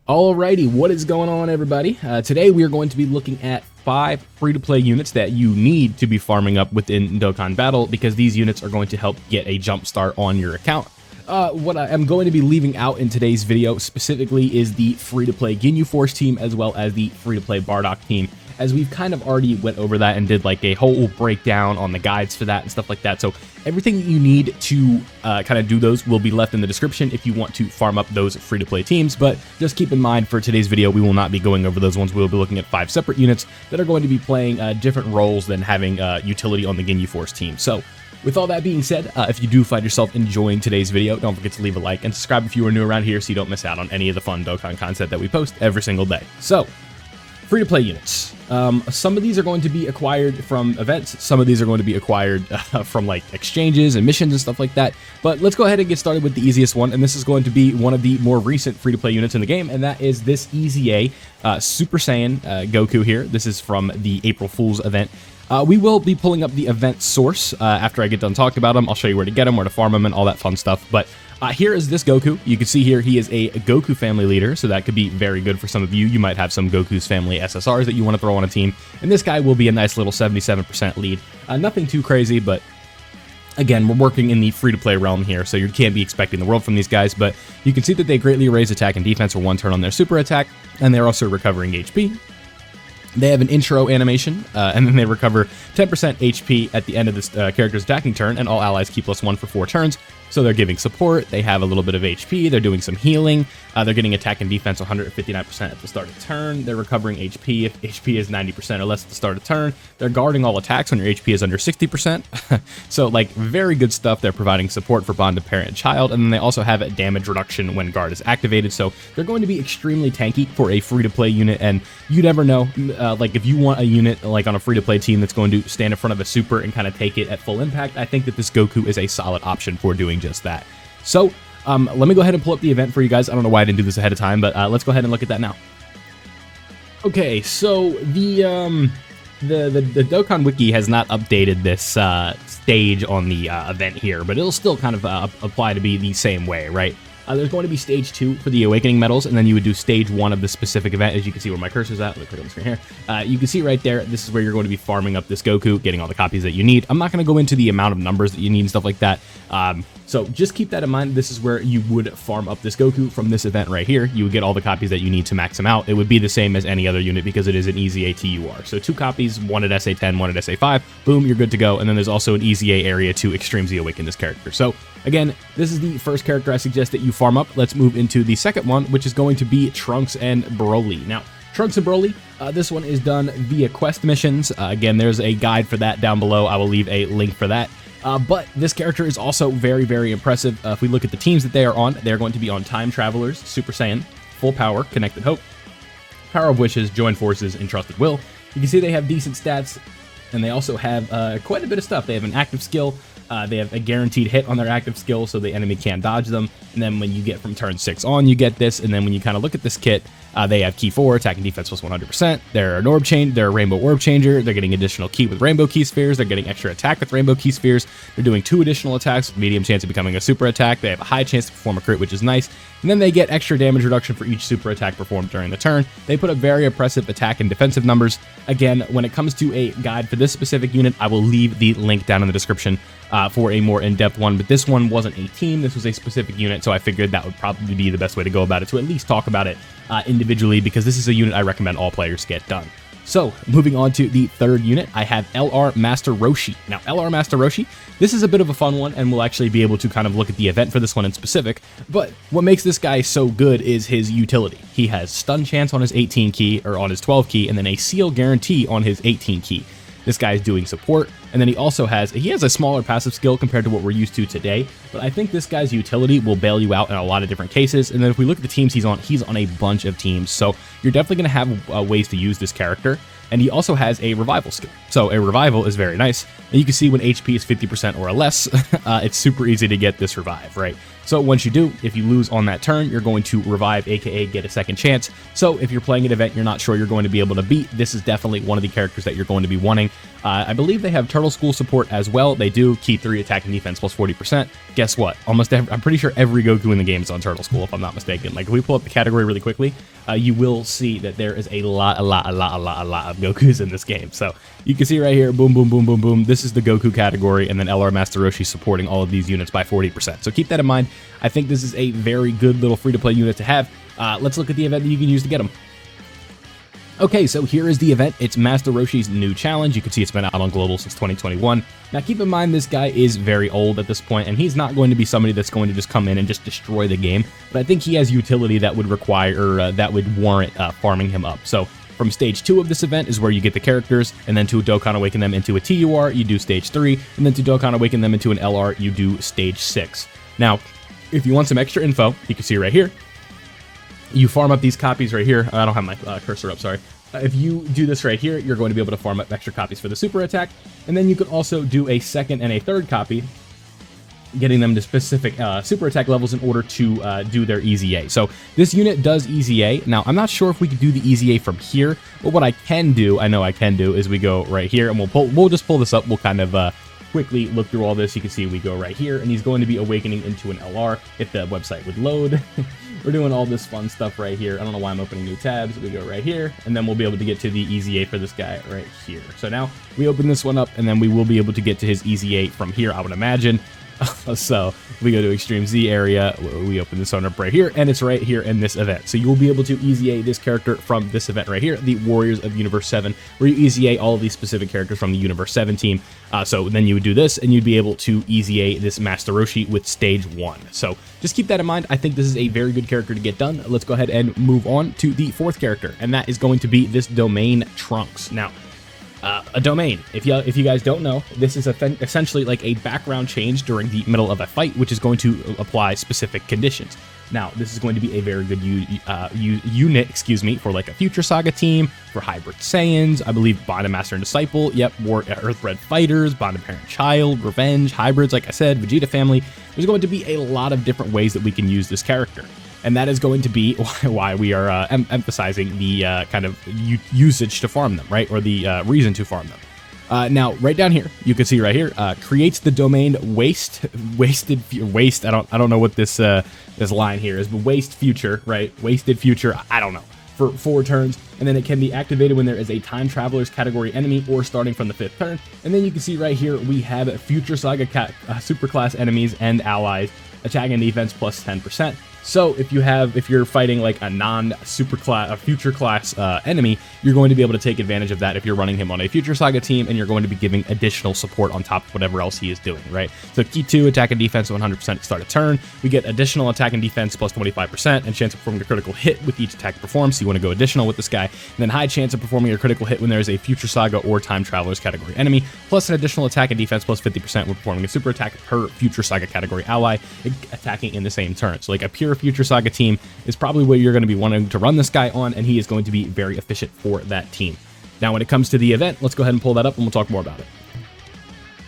Alrighty, what is going on, everybody? Today we are going to be looking at 5 free-to-play units that you need to be farming up within Dokkan Battle, because these units are going to help get a jump start on your account. What I am going to be leaving out in today's video specifically is the free-to-play Ginyu Force team, as well as the free-to-play Bardock team, as we've kind of already went over that and did like a whole breakdown on the guides for that and stuff like that. So everything you need to kind of do those will be left in the description if you want to farm up those free-to-play teams. But just keep in mind, for today's video, we will not be going over those ones. We will be looking at 5 separate units that are going to be playing different roles than having utility on the Ginyu Force team. So with all that being said, if you do find yourself enjoying today's video, don't forget to leave a like and subscribe if you are new around here so you don't miss out on any of the fun Dokkan content that we post every single day. So, free-to-play units. Some of these are going to be acquired from events. Some of these are going to be acquired from like exchanges and missions and stuff like that. But let's go ahead and get started with the easiest one. And this is going to be one of the more recent free-to-play units in the game. And that is this EZA Super Saiyan Goku here. This is from the April Fool's event. We will be pulling up the event source after I get done talking about them. I'll show you where to get them, where to farm them, and all that fun stuff. But here is this Goku. You can see here he is a Goku family leader, so that could be very good for some of you. You might have some Goku's family SSRs that you want to throw on a team, and this guy will be a nice little 77% lead. Nothing too crazy, but again, we're working in the free-to-play realm here, so you can't be expecting the world from these guys. But you can see that they greatly raise attack and defense for 1 turn on their super attack, and they're also recovering HP. They have an intro animation, and then they recover 10% HP at the end of this character's attacking turn, and all allies keep +1 for 4 turns. So they're giving support, they have a little bit of HP, they're doing some healing, they're getting attack and defense 159% at the start of turn, they're recovering HP if HP is 90% or less at the start of turn, they're guarding all attacks when your HP is under 60%, so like very good stuff. They're providing support for bond of parent and child, and then they also have a damage reduction when guard is activated, so they're going to be extremely tanky for a free-to-play unit. And you never know, like if you want a unit like on a free-to-play team that's going to stand in front of a super and kind of take it at full impact, I think that this Goku is a solid option for doing just that. So let me go ahead and pull up the event for you guys. I don't know why I didn't do this ahead of time, but let's go ahead and look at that now. Okay, so the Dokkan Wiki has not updated this stage on the event here, but it'll still kind of apply to be the same way, right? There's going to be stage 2 for the awakening medals, and then you would do stage 1 of the specific event. As you can see where my cursor's at, let me click on the screen here. You can see right there, this is where you're going to be farming up this Goku, getting all the copies that you need. I'm not going to go into the amount of numbers that you need and stuff like that. So just keep that in mind. This is where you would farm up this Goku from this event right here. You would get all the copies that you need to max him out. It would be the same as any other unit because it is an EZA TUR. So 2 copies, 1 at SA10, 1 at SA5. Boom, you're good to go. And then there's also an EZA area to Extreme Z awaken this character. So again, this is the first character I suggest that you farm up. Let's move into the second one, which is going to be Trunks and Broly. Now, Trunks and Broly, this one is done via quest missions. Again, there's a guide for that down below. I will leave a link for that. But this character is also very, very impressive. If we look at the teams that they are on, they're going to be on Time Travelers, Super Saiyan, Full Power, Connected Hope, Power of Wishes, Join Forces, and Trusted Will. You can see they have decent stats, and they also have quite a bit of stuff. They have an active skill. They have a guaranteed hit on their active skill, so the enemy can't dodge them. And then when you get from turn 6 on, you get this. And then when you kind of look at this kit, they have Key 4, attack and defense plus 100%. They're an orb change. They're a rainbow orb changer. They're getting additional key with rainbow key spheres. They're getting extra attack with rainbow key spheres. They're doing 2 additional attacks with medium chance of becoming a super attack. They have a high chance to perform a crit, which is nice. And then they get extra damage reduction for each super attack performed during the turn. They put up very impressive attack and defensive numbers. Again, when it comes to a guide for this specific unit, I will leave the link down in the description for a more in-depth one. But this one wasn't a team. This was a specific unit, so I figured that would probably be the best way to go about it, to at least talk about it individually, because this is a unit I recommend all players get done. So, moving on to the third unit, I have LR Master Roshi. Now, LR Master Roshi, this is a bit of a fun one, and we'll actually be able to kind of look at the event for this one in specific, but what makes this guy so good is his utility. He has stun chance on his 18 key, or on his 12 key, and then a seal guarantee on his 18 key. This guy is doing support, and then he also has a smaller passive skill compared to what we're used to today, but I think this guy's utility will bail you out in a lot of different cases. And then if we look at the teams he's on a bunch of teams, so you're definitely going to have ways to use this character. And he also has a revival skill. So a revival is very nice. And you can see when HP is 50% or less, it's super easy to get this revive, right? So once you do, if you lose on that turn, you're going to revive, aka get a second chance. So if you're playing an event you're not sure you're going to be able to beat, this is definitely one of the characters that you're going to be wanting. I believe they have Turtle School support as well. They do. Key 3 attack and defense plus 40%. Guess what? I'm pretty sure every Goku in the game is on Turtle School, if I'm not mistaken. Like, if we pull up the category really quickly, you will see that there is a lot of Gokus in this game. So you can see right here, boom, boom, boom, boom, boom. This is the Goku category, and then LR Master Roshi supporting all of these units by 40%. So keep that in mind. I think this is a very good little free-to-play unit to have. Let's look at the event that you can use to get them. Okay, so here is the event. It's Master Roshi's new challenge. You can see it's been out on global since 2021. Now, keep in mind, this guy is very old at this point, and he's not going to be somebody that's going to just come in and just destroy the game. But I think he has utility that would require, that would warrant farming him up. So from stage 2 of this event is where you get the characters, and then to Dokkan Awaken them into a TUR, you do stage 3, and then to Dokkan Awaken them into an LR, you do stage 6. Now, if you want some extra info, you can see right here. You farm up these copies right here. I don't have my cursor up, sorry. If you do this right here, you're going to be able to farm up extra copies for the super attack. And then you could also do a second and a third copy, getting them to specific super attack levels in order to do their EZA. So this unit does EZA. Now, I'm not sure if we could do the EZA from here, but what I can do, I know I can do, is we go right here, and we'll just pull this up. We'll kind of quickly look through all this. You can see we go right here, and he's going to be awakening into an LR if the website would load. We're doing all this fun stuff right here. I don't know why I'm opening new tabs. We go right here, and then we'll be able to get to the EZA for this guy right here. So now we open this one up, and then we will be able to get to his EZA from here, I would imagine. So we go to Extreme Z area, we open this one up right here, and it's right here in this event. So you will be able to EZA this character from this event right here, the Warriors of Universe 7, where you EZA all of these specific characters from the Universe 7 team. So then you would do this, and you'd be able to EZA this Master Roshi with stage 1. So just keep that in mind. I think this is a very good character to get done. Let's go ahead and move on to the 4th character, and that is going to be this Domain Trunks. Now, a domain, if you guys don't know, this is essentially like a background change during the middle of a fight, which is going to apply specific conditions. Now, this is going to be a very good unit, for like a Future Saga team, for Hybrid Saiyans, I believe Bond and Master and Disciple, yep, Earthbred Fighters, Bond and Parent Child, Revenge, Hybrids, like I said, Vegeta Family. There's going to be a lot of different ways that we can use this character. And that is going to be why we are emphasizing the kind of usage to farm them, right? Or the reason to farm them. Now, right down here, you can see right here, creates the domain waste. I don't know what this line here is, but waste future, right? Wasted future. I don't know. For 4 turns, and then it can be activated when there is a Time Travelers category enemy or starting from the 5th turn. And then you can see right here we have Future Saga superclass enemies and allies, attack and defense plus 10%. So if you're fighting like a a future class enemy, you're going to be able to take advantage of that if you're running him on a Future Saga team, and you're going to be giving additional support on top of whatever else he is doing, right? So key 2, attack and defense 100% to start a turn. We get additional attack and defense plus 25% and chance of performing a critical hit with each attack performed. So you want to go additional with this guy. And then high chance of performing a critical hit when there is a Future Saga or Time Travelers category enemy, plus an additional attack and defense plus 50% when performing a super attack per Future Saga category ally attacking in the same turn. So like a pure Future Saga team is probably what you're going to be wanting to run this guy on, and he is going to be very efficient for that team. Now, when it comes to the event, let's go ahead and pull that up and we'll talk more about it.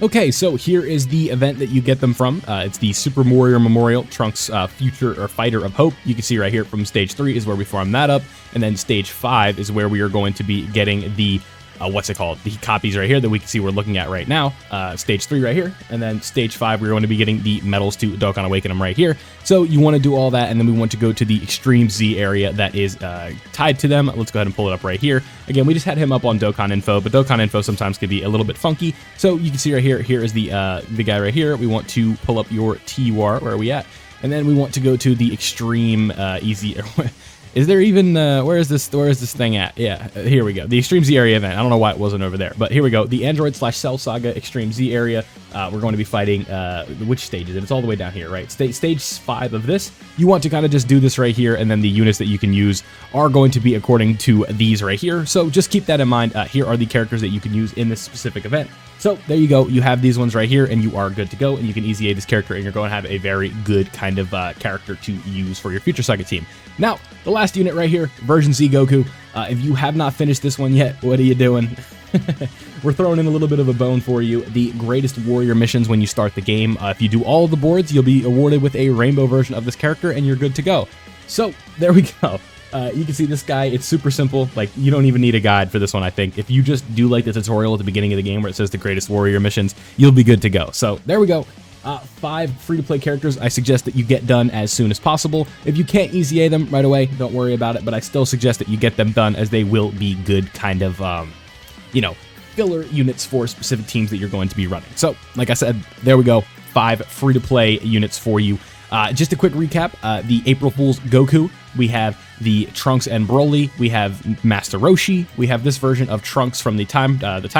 Okay, so here is the event that you get them from. It's the Super Warrior Memorial Trunks Future or Fighter of Hope. You can see right here from stage 3 is where we farm that up, and then stage 5 is where we are going to be getting the the copies right here that we can see we're looking at right now. Stage 3 right here, and then stage 5 we're going to be getting the medals to Dokkan Awaken them right here. So you want to do all that, and then we want to go to the Extreme Z area that is tied to them. Let's go ahead and pull it up right here. Again, we just had him up on Dokkan Info, but Dokkan Info sometimes can be a little bit funky. So you can see right here is the guy right here. We want to pull up your TUR. Where are we at? And then we want to go to the Extreme Easy. Is there even, where is this thing at? Yeah, here we go. The Extreme Z area event. I don't know why it wasn't over there, but here we go. The Android / Cell Saga Extreme Z area. We're going to be fighting, which stage is it? It's all the way down here, right? Stage 5 of this. You want to kind of just do this right here, and then the units that you can use are going to be according to these right here. So just keep that in mind. Here are the characters that you can use in this specific event. So there you go. You have these ones right here, and you are good to go, and you can EZA this character, and you're going to have a very good kind of character to use for your Future Saga team. Now, the last unit right here, Version Z Goku. If you have not finished this one yet, what are you doing? we're throwing in a little bit of a bone for you. The greatest warrior missions when you start the game. If you do all of the boards, you'll be awarded with a rainbow version of this character, and you're good to go. So there we go. You can see this guy. It's super simple. Like, you don't even need a guide for this one, I think. If you just do like the tutorial at the beginning of the game where it says the greatest warrior missions, you'll be good to go. So there we go. 5 free-to-play characters I suggest that you get done as soon as possible. If you can't EZA them right away, don't worry about it, but I still suggest that you get them done, as they will be good kind of, you know, filler units for specific teams that you're going to be running. So, like I said, there we go. 5 free-to-play units for you. Just a quick recap, the April Fool's Goku, we have the Trunks and Broly, we have Master Roshi, we have this version of Trunks from the Time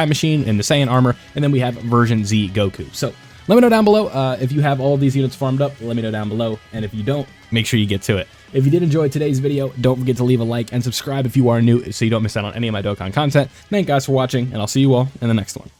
Machine in the Saiyan armor, and then we have version Z Goku. So let me know down below if you have all of these units farmed up, let me know down below, and if you don't, make sure you get to it. If you did enjoy today's video, don't forget to leave a like and subscribe if you are new so you don't miss out on any of my Dokkan content. Thank you guys for watching, and I'll see you all in the next one.